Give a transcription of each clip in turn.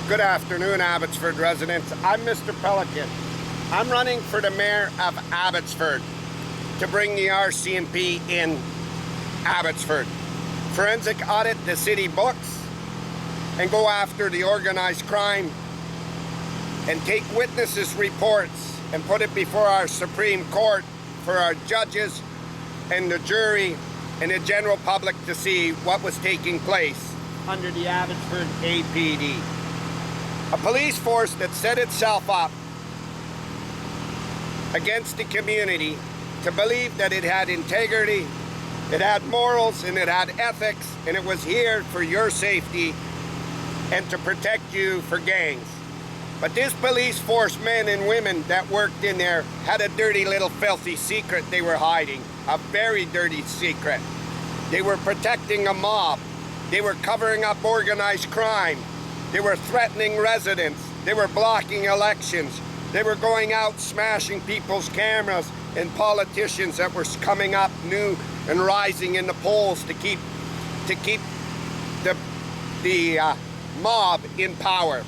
Good afternoon, Abbotsford residents. I'm Mr. Pelican. I'm running for the mayor of Abbotsford to bring the RCMP in Abbotsford. Forensic audit the city books and go after the organized crime and take witnesses' reports and put it before our Supreme Court for our judges and the jury and the general public to see what was taking place under the Abbotsford APD. A police force that set itself up against the community to believe that it had integrity, it had morals, and it had ethics, and it was here for your safety and to protect you for gangs. But this police force, men and women that worked in there, had a dirty little filthy secret they were hiding, a very dirty secret. They were protecting a mob. They were covering up organized crime. They were threatening residents. They were blocking elections. They were going out smashing people's cameras and politicians that were coming up new and rising in the polls to keep the mob in power.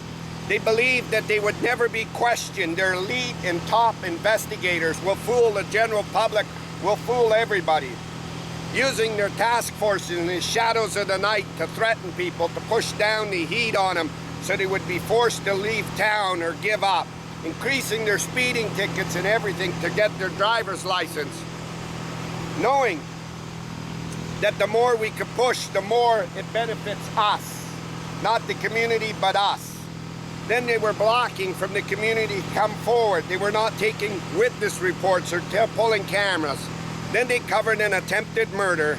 They believed that they would never be questioned. Their elite and top investigators will fool the general public, will fool everybody, using their task forces in the shadows of the night to threaten people, to push down the heat on them so they would be forced to leave town or give up, increasing their speeding tickets and everything to get their driver's license, knowing that the more we could push, the more it benefits us, not the community, but us. Then they were blocking from the community to come forward. They were not taking witness reports or pulling cameras. Then they covered an attempted murder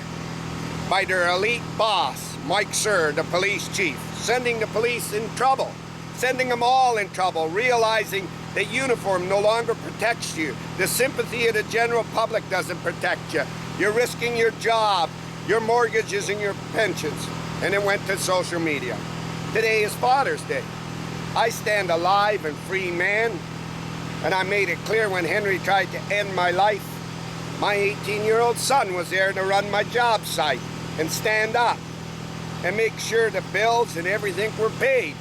by their elite boss, Mike Sir, the police chief, sending the police in trouble, sending them all in trouble, realizing that uniform no longer protects you. The sympathy of the general public doesn't protect you. You're risking your job, your mortgages, and your pensions. And it went to social media. Today is Father's Day. I stand a live and free man, and I made it clear when Henry tried to end my life. My 18-year-old son was there to run my job site and stand up and make sure the bills and everything were paid.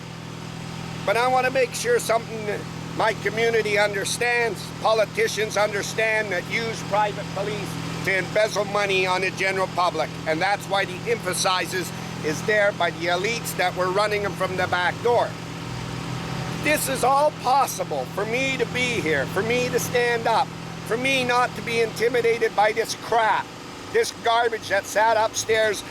But I want to make sure something that my community understands, politicians understand, that use private police to embezzle money on the general public. And that's why the emphasis is there by the elites that were running them from the back door. This is all possible for me to be here, for me to stand up, for me not to be intimidated by this crap, this garbage that sat upstairs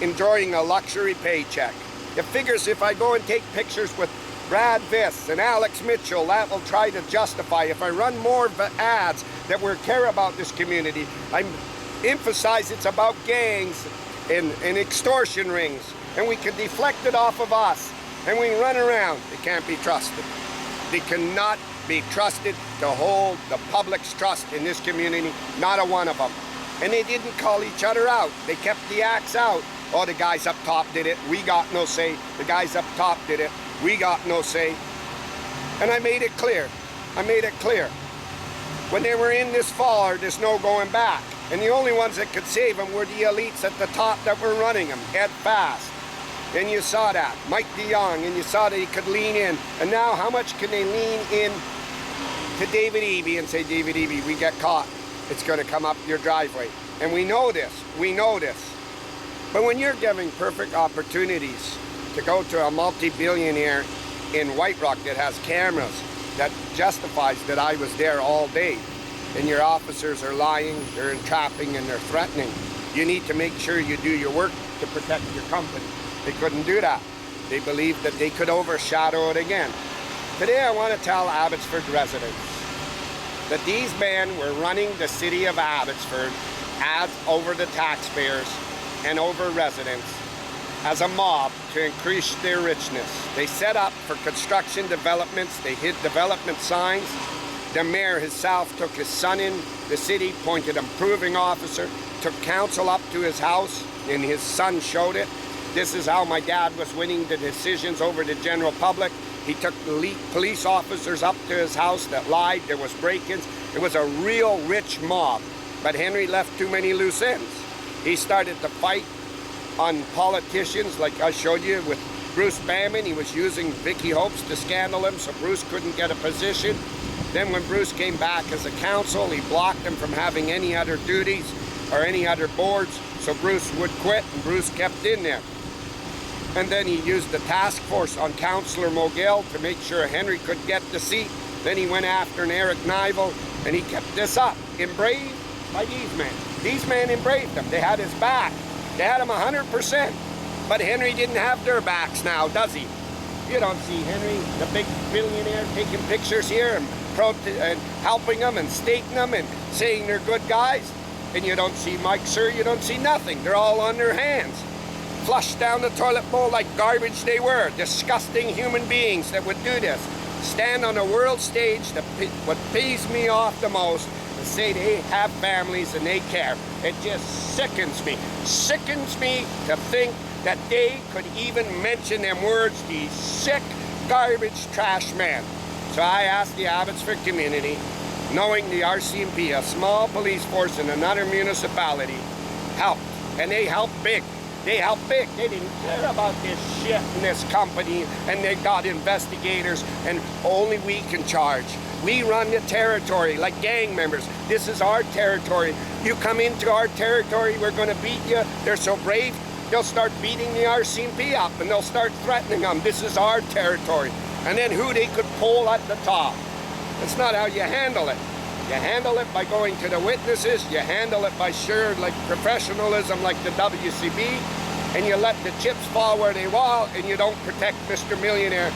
enjoying a luxury paycheck. It figures if I go and take pictures with Brad Viss and Alex Mitchell, that will try to justify. If I run more ads that will care about this community, I emphasize it's about gangs and extortion rings, and we can deflect it off of us. And we run around. They can't be trusted. They cannot be trusted to hold the public's trust in this community, not a one of them. And they didn't call each other out. They kept the axe out. Oh, the guys up top did it. We got no say. The guys up top did it. We got no say. And I made it clear. I made it clear. When they were in this fall, there's no going back. And the only ones that could save them were the elites at the top that were running them. Ed Fast. And you saw that, Mike DeYoung, and you saw that he could lean in. And now how much can they lean in to David Eby and say, David Eby, we get caught. It's going to come up your driveway. And we know this. We know this. But when you're giving perfect opportunities to go to a multi-billionaire in White Rock that has cameras that justifies that I was there all day, and your officers are lying, they're entrapping, and they're threatening, you need to make sure you do your work to protect your company. They couldn't do that. They believed that they could overshadow it again. Today I want to tell Abbotsford residents that these men were running the city of Abbotsford as over the taxpayers and over residents as a mob to increase their richness. They set up for construction developments. They hid development signs. The mayor himself took his son in the city, appointed an improving officer, took council up to his house, and his son showed it. This is how my dad was winning the decisions over the general public. He took the elite police officers up to his house that lied. There was break-ins. It was a real rich mob. But Henry left too many loose ends. He started to fight on politicians, like I showed you with Bruce Bamman, he was using Vicky Hopes to scandal him, so Bruce couldn't get a position. Then when Bruce came back as a council, he blocked him from having any other duties or any other boards, so Bruce would quit, and Bruce kept in there. And then he used the task force on Councillor Mogill to make sure Henry could get the seat. Then he went after an Eric Nival, and he kept this up, embraved by these men. These men embraved him. They had his back. They had him 100%. But Henry didn't have their backs now, does he? You don't see Henry, the big billionaire, taking pictures here and helping them and stating them and saying they're good guys. And you don't see Mike Sir, you don't see nothing. They're all on their hands. Flushed down the toilet bowl like garbage they were. Disgusting human beings that would do this. Stand on a world stage. What pisses me off the most is say they have families and they care. It just sickens me. Sickens me to think that they could even mention them words, these sick, garbage, trash men. So I ask the Abbotsford community, knowing the RCMP, a small police force in another municipality, helped. And they helped big. They helped big. They didn't care about this shit in this company, and they got investigators, and only we can charge. We run the territory like gang members. This is our territory. You come into our territory, we're going to beat you. They're so brave, they'll start beating the RCMP up, and they'll start threatening them. This is our territory. And then who they could pull at the top. That's not how you handle it. You handle it by going to the witnesses, you handle it by like professionalism like the WCB, and you let the chips fall where they fall, and you don't protect Mr. Millionaire.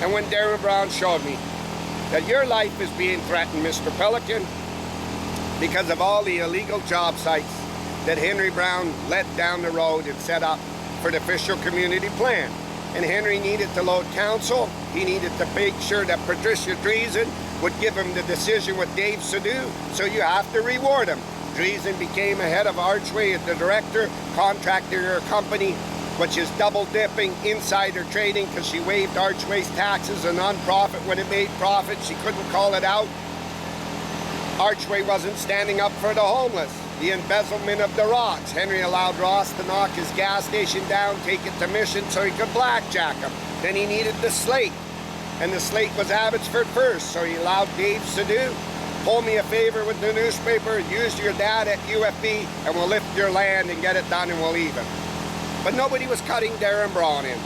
And when Darren Brown showed me that your life is being threatened, Mr. Pelican, because of all the illegal job sites that Henry Brown let down the road and set up for the official community plan. And Henry needed to load council. He needed to make sure that Patricia Dreesen would give him the decision with Dave Sadu. So you have to reward him. Dreesen became a head of Archway as the director, contracted her company, which is double dipping, insider trading, because she waived Archway's taxes, a non-profit. When it made profit, she couldn't call it out. Archway wasn't standing up for the homeless. The embezzlement of the rocks. Henry allowed Ross to knock his gas station down, take it to Mission so he could blackjack him. Then he needed the slate. And the slate was Abbotsford first, so he allowed Dave Sadu. Pull me a favor with the newspaper, use your dad at UFB, and we'll lift your land and get it done and we'll even. But nobody was cutting Darren Brown in.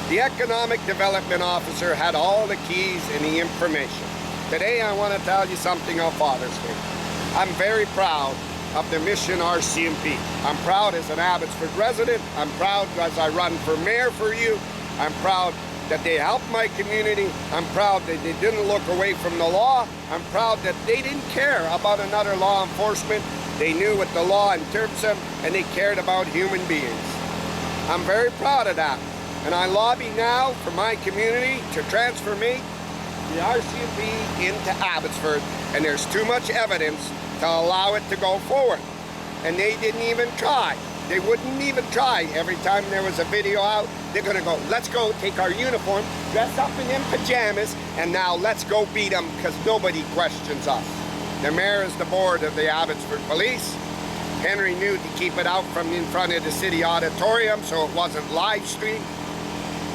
The economic development officer had all the keys and the information. Today I want to tell you something on Father's Day. I'm very proud of the Mission RCMP. I'm proud as an Abbotsford resident. I'm proud as I run for mayor for you. I'm proud that they helped my community. I'm proud that they didn't look away from the law. I'm proud that they didn't care about another law enforcement. They knew what the law interprets them, and they cared about human beings. I'm very proud of that. And I lobby now for my community to transfer me, the RCMP, into Abbotsford. And there's too much evidence to allow it to go forward. And they didn't even try. They wouldn't even try. Every time there was a video out, they're going to go, let's go take our uniform, dress up in them pajamas, and now let's go beat them because nobody questions us. The mayor is the board of the Abbotsford Police. Henry knew to keep it out from in front of the city auditorium so it wasn't live streamed.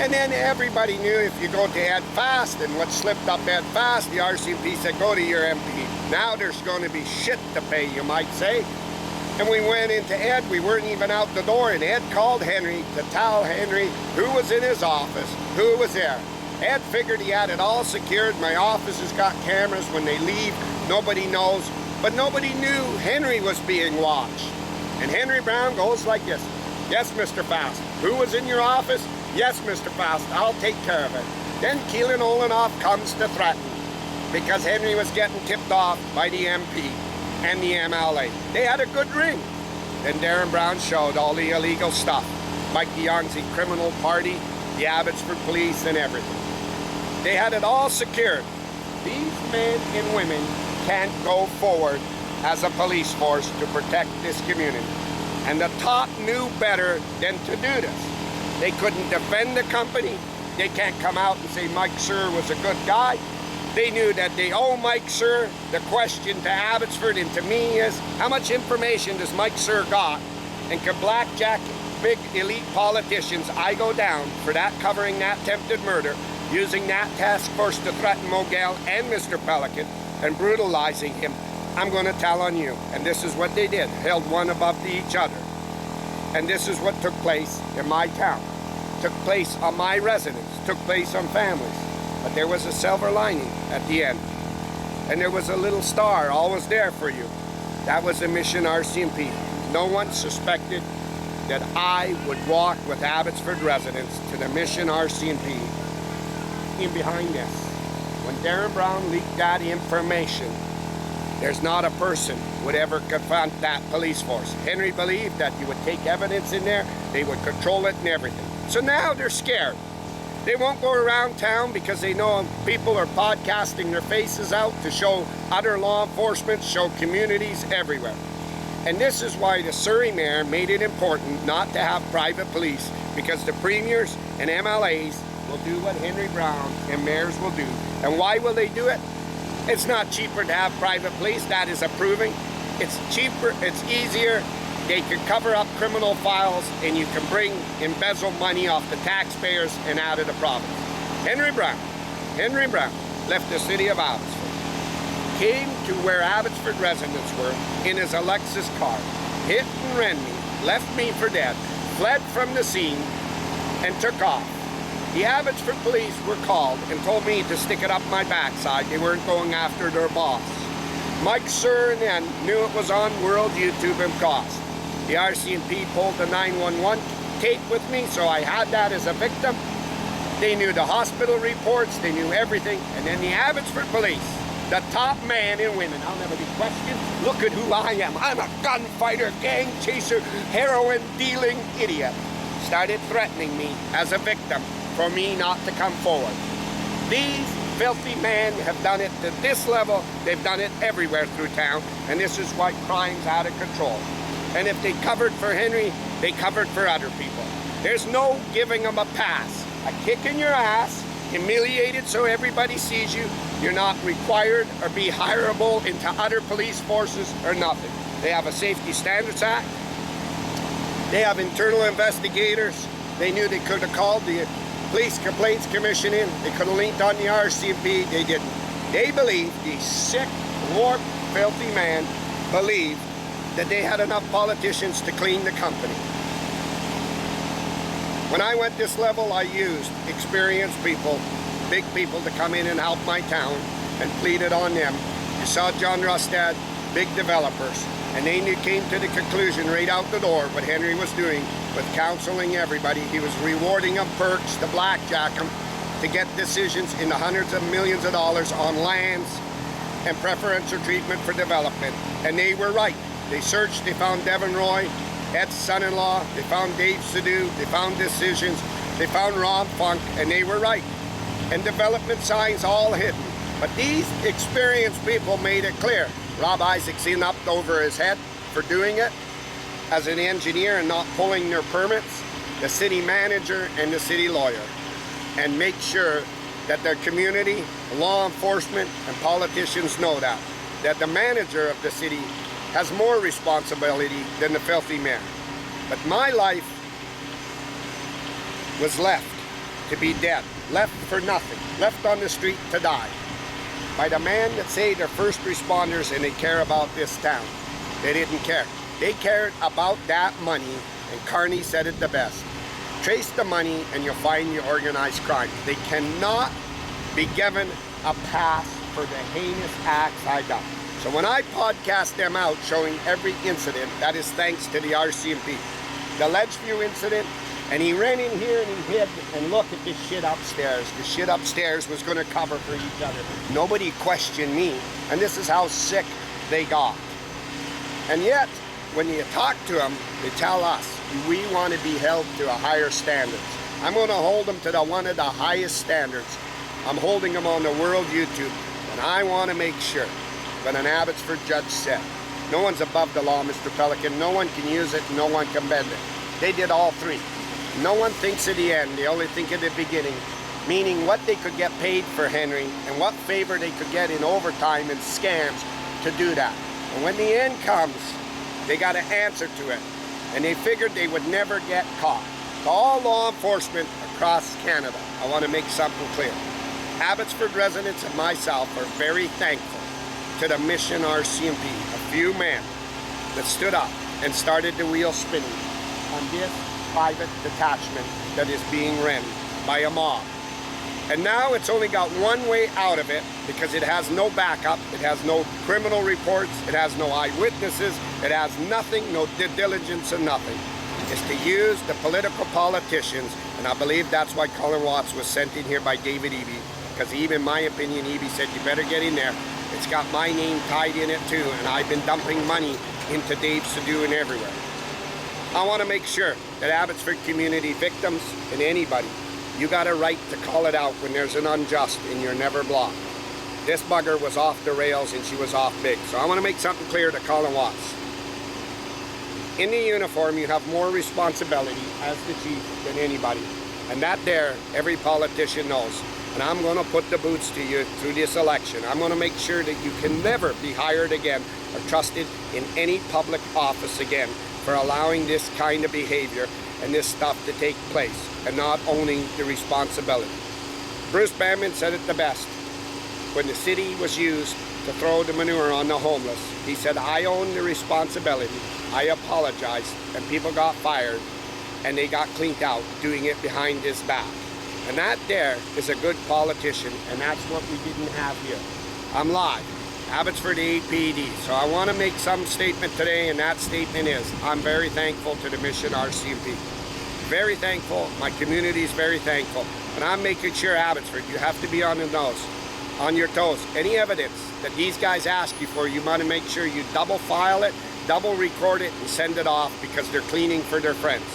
And then everybody knew if you go to Ed Fast, and what slipped up Ed Fast, the RCMP said, go to your MP. Now there's going to be shit to pay, you might say. And we went into Ed, we weren't even out the door, and Ed called Henry to tell Henry who was in his office, who was there. Ed figured he had it all secured. My office has got cameras. When they leave, nobody knows. But nobody knew Henry was being watched. And Henry Brown goes like this. Yes, Mr. Fast. Who was in your office? Yes, Mr. Fast. I'll take care of it. Then Keelan Olenoff comes to threaten because Henry was getting tipped off by the MP and the MLA. They had a good ring. Then Darren Brown showed all the illegal stuff. Mike DeYoung's criminal party, the Abbotsford Police, and everything. They had it all secured. These men and women can't go forward as a police force to protect this community. And the top knew better than to do this. They couldn't defend the company. They can't come out and say Mike Sir was a good guy. They knew that they owe Mike Sir. The question to Abbotsford and to me is, how much information does Mike Sir got? And could blackjack big elite politicians I go down for that, covering that attempted murder, using that task force to threaten Mogel and Mr. Pelican and brutalizing him, I'm going to tell on you. And this is what they did, held one above each other. And this is what took place in my town. Took place on my residence, took place on families. But there was a silver lining at the end. And there was a little star always there for you. That was the mission RCMP. No one suspected that I would walk with Abbotsford residents to the mission RCMP in behind this. When Darren Brown leaked that information, there's not a person would ever confront that police force. Henry believed that you would take evidence in there, they would control it and everything. So now they're scared. They won't go around town because they know people are podcasting their faces out to show other law enforcement, show communities everywhere. And this is why the Surrey mayor made it important not to have private police, because the premiers and MLAs will do what Henry Brown and mayors will do. And why will they do it? It's not cheaper to have private police, that is approving. It's cheaper, it's easier. They can cover up criminal files, and you can bring embezzled money off the taxpayers and out of the province. Henry Brown left the city of Abbotsford, came to where Abbotsford residents were in his Alexis car, hit and ran me, left me for dead, fled from the scene, and took off. The Abbotsford police were called and told me to stick it up my backside. They weren't going after their boss. Mike Sir then knew it was on World YouTube and cost. The RCMP pulled the 911 tape with me, so I had that as a victim. They knew the hospital reports, they knew everything. And then the Abbotsford police, the top man in women, I'll never be questioned. Look at who I am. I'm a gunfighter, gang chaser, heroin dealing idiot. Started threatening me as a victim for me not to come forward. These filthy men have done it to this level. They've done it everywhere through town, and this is why crime's out of control. And if they covered for Henry, they covered for other people. There's no giving them a pass. A kick in your ass, humiliated so everybody sees you. You're not required or be hireable into other police forces or nothing. They have a Safety Standards Act. They have internal investigators. They knew they could have called the Police Complaints Commission in. They could have linked on the RCMP. They didn't. They believed, these sick, warped, filthy men believed that they had enough politicians to clean the company. When I went this level, I used experienced people, big people, to come in and help my town and pleaded on them. You saw John Rustad, big developers, and they came to the conclusion right out the door what Henry was doing with counseling everybody. He was rewarding them perks to blackjack them to get decisions in the hundreds of millions of dollars on lands and preferential treatment for development. And they were right. They searched, they found Devon Roy, Ed's son-in-law, they found Dave Sadu, they found decisions, they found Ron Funk, and they were right. And development signs all hidden. But these experienced people made it clear. Rob Isaac's in up over his head for doing it as an engineer and not pulling their permits, the city manager and the city lawyer, and make sure that their community, law enforcement, and politicians know that the manager of the city has more responsibility than the filthy mayor. But my life was left to be dead, left for nothing, left on the street to die by the man that say they're first responders and they care about this town. They didn't care. They cared about that money, and Carney said it the best. Trace the money and you'll find your organized crime. They cannot be given a pass for the heinous acts I done. So when I podcast them out showing every incident, that is thanks to the RCMP. The Ledgeview incident, and he ran in here and he hid, and look at this shit upstairs. The shit upstairs was going to cover for each other. Nobody questioned me, and this is how sick they got. And yet, when you talk to them, they tell us, we want to be held to a higher standards. I'm going to hold them to one of the highest standards. I'm holding them on the world YouTube, and I want to make sure. But an Abbotsford judge said, no one's above the law, Mr. Pelican. No one can use it, no one can bend it. They did all three. No one thinks of the end, they only think of the beginning, meaning what they could get paid for Henry and what favor they could get in overtime and scams to do that. And when the end comes, they got to answer to it. and they figured they would never get caught. To all law enforcement across Canada, I want to make something clear. Abbotsford residents and myself are very thankful to the Mission RCMP, a few men that stood up and started the wheel spinning on this private detachment that is being run by a mob. And now it's only got one way out of it because it has no backup, it has no criminal reports, it has no eyewitnesses, it has nothing, no due diligence and nothing. It's to use the political politicians, and I believe that's why Colin Watts was sent in here by David Eby, because in my opinion, Eby said, you better get in there. It's got my name tied in it too, and I've been dumping money into Dave Sadu and everywhere. I want to make sure that Abbotsford community victims and anybody, you got a right to call it out when there's an unjust and you're never blocked. This bugger was off the rails and she was off big. So I want to make something clear to Colin Watts. In the uniform, you have more responsibility as the chief than anybody. And that there, every politician knows. And I'm going to put the boots to you through this election. I'm going to make sure that you can never be hired again or trusted in any public office again for allowing this kind of behavior and this stuff to take place and not owning the responsibility. Bruce Banman said it the best. When the city was used to throw the manure on the homeless, he said, I own the responsibility. I apologized, and people got fired and they got cleaned out doing it behind his back. And that there is a good politician, and that's what we didn't have here. I'm live, Abbotsford 8 P.D. So I want to make some statement today, and that statement is, I'm very thankful to the Mission RCMP. Very thankful, my community is very thankful. And I'm making sure, Abbotsford, you have to be on the nose, on your toes. Any evidence that these guys ask you for, you want to make sure you double file it, double record it, and send it off, because they're cleaning for their friends.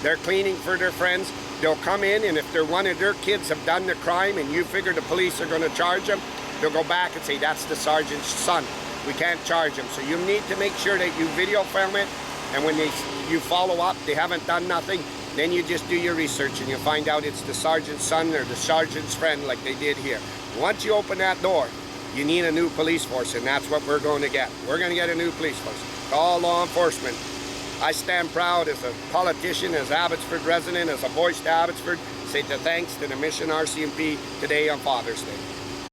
They're cleaning for their friends. They'll come in, and if they're one of their kids have done the crime and you figure the police are going to charge them, they'll go back and say, that's the sergeant's son. We can't charge him. So you need to make sure that you video film it, and when you follow up, they haven't done nothing, then you just do your research and you find out it's the sergeant's son or the sergeant's friend like they did here. Once you open that door, you need a new police force, and that's what we're going to get. We're going to get a new police force. To all law enforcement, I stand proud as a politician, as Abbotsford resident, as a voice to Abbotsford, say the thanks to the Mission RCMP today on Father's Day.